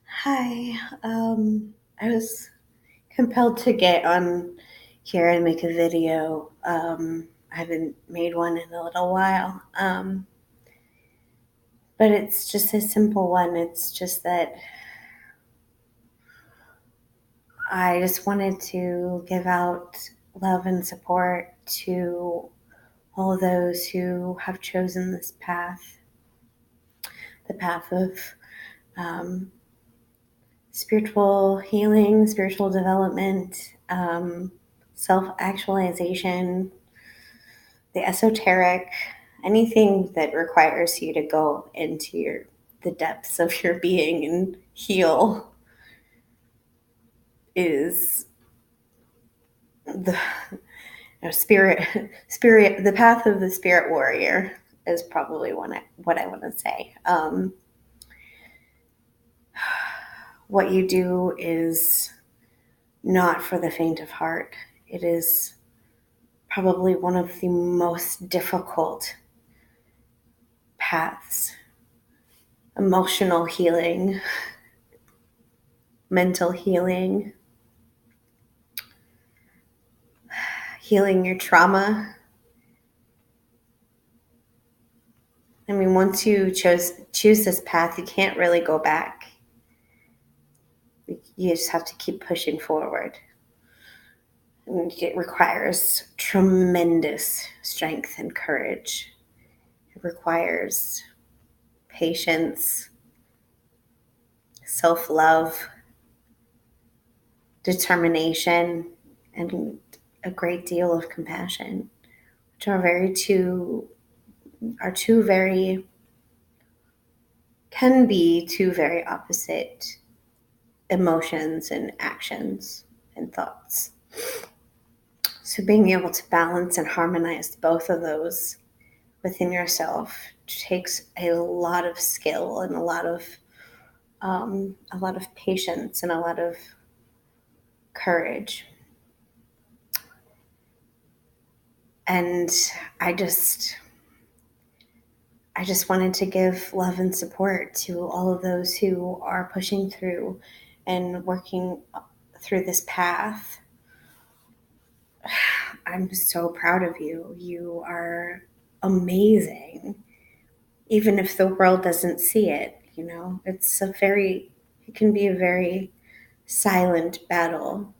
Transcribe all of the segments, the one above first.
Hi. I was compelled to get on here and make a video. I haven't made one in a little while. But it's just a simple one. It's just that I just wanted to give out love and support to all those who have chosen this path, the path of um, spiritual healing, spiritual development, self actualization, the esoteric, anything that requires you to go into the depths of your being and heal is the spirit the path of the spirit warrior is probably what I want to say. What you do is not for the faint of heart. It is probably one of the most difficult paths. Emotional healing, mental healing, healing your trauma. I mean, once you choose this path, you can't really go back. You just have to keep pushing forward. And it requires tremendous strength and courage. It requires patience, self-love, determination, and a great deal of compassion, which are two very can be two very opposite emotions and actions and thoughts. So being able to balance and harmonize both of those within yourself takes a lot of skill and a lot of patience and a lot of courage. And I just I just wanted to give love and support to all of those who are pushing through and working through this path. I'm so proud of you. You are amazing. Even if the world doesn't see it, it can be a very silent battle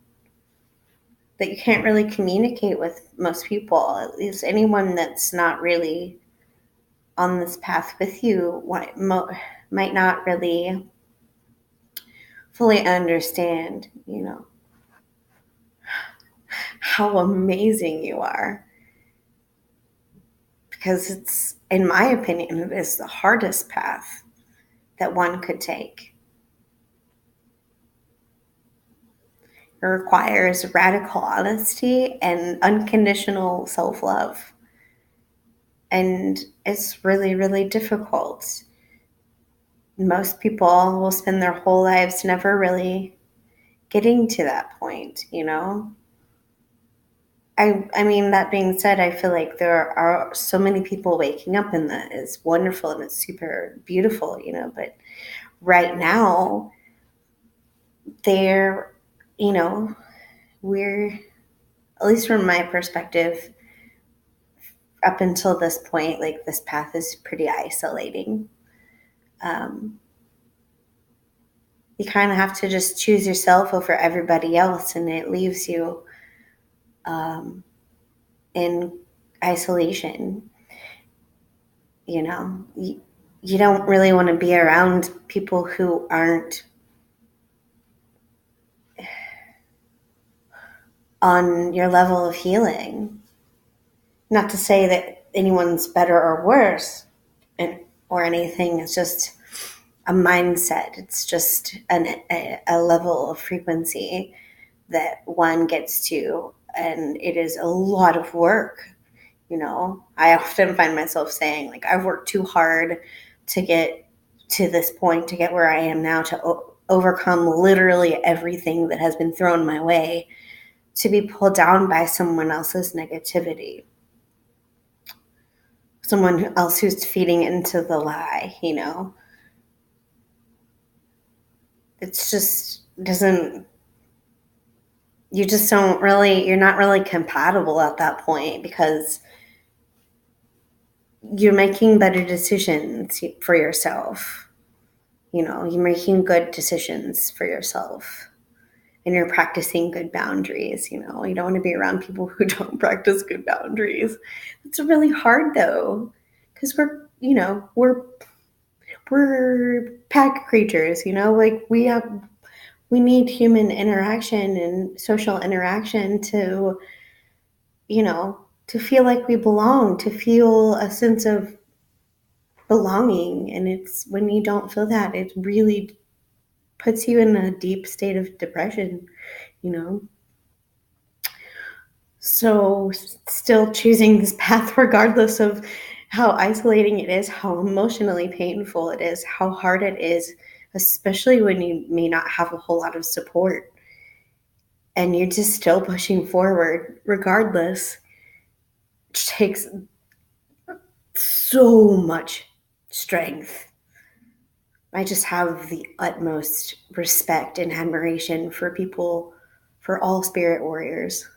that you can't really communicate with most people. At least anyone that's not really on this path with you might not really fully understand, how amazing you are. Because in my opinion, it is the hardest path that one could take. It requires radical honesty and unconditional self love. And it's really, really difficult. Most people will spend their whole lives never really getting to that point. I mean, that being said, I feel like there are so many people waking up, and that is wonderful and it's super beautiful. But right now, they're, you know, we're, at least from my perspective, up until this point, like this path is pretty isolating. Um, you kind of have to just choose yourself over everybody else, and it leaves you um, in isolation. You don't really want to be around people who aren't on your level of healing. Not to say that anyone's better or worse or anything. It's just a mindset. It's just a level of frequency that one gets to. And it is a lot of work. I often find myself saying, like, I've worked too hard to get to this point, to get where I am now, to overcome literally everything that has been thrown my way, to be pulled down by someone else's negativity, someone else who's feeding into the lie. It's just doesn't, you just don't really, you're not really compatible at that point because you're making better decisions for yourself. You're making good decisions for yourself and you're practicing good boundaries. You don't want to be around people who don't practice good boundaries. It's really hard though, because we're pack creatures, like we need human interaction and social interaction to feel like we belong, to feel a sense of belonging. And it's when you don't feel that, it really puts you in a deep state of depression, you know. So still choosing this path regardless of how isolating it is, how emotionally painful it is, how hard it is, especially when you may not have a whole lot of support and you're just still pushing forward regardless, takes so much strength. I just have the utmost respect and admiration for people, for all spirit warriors.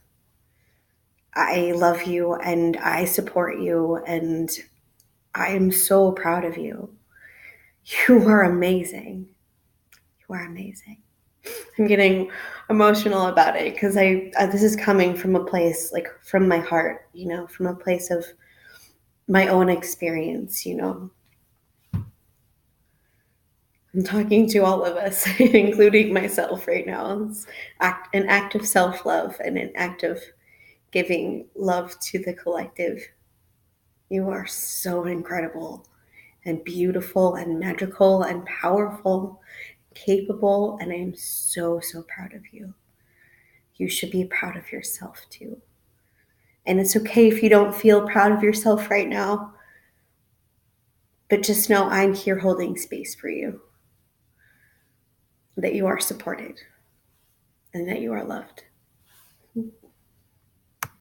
I love you and I support you and I am so proud of you. You are amazing. You are amazing. I'm getting emotional about it because this is coming from a place like from my heart, from a place of my own experience. I'm talking to all of us, including myself right now. It's an act of self-love and an act of giving love to the collective. You are so incredible and beautiful and magical and powerful, capable, and I am so, so proud of you. You should be proud of yourself too. And it's okay if you don't feel proud of yourself right now, but just know I'm here holding space for you, that you are supported and that you are loved.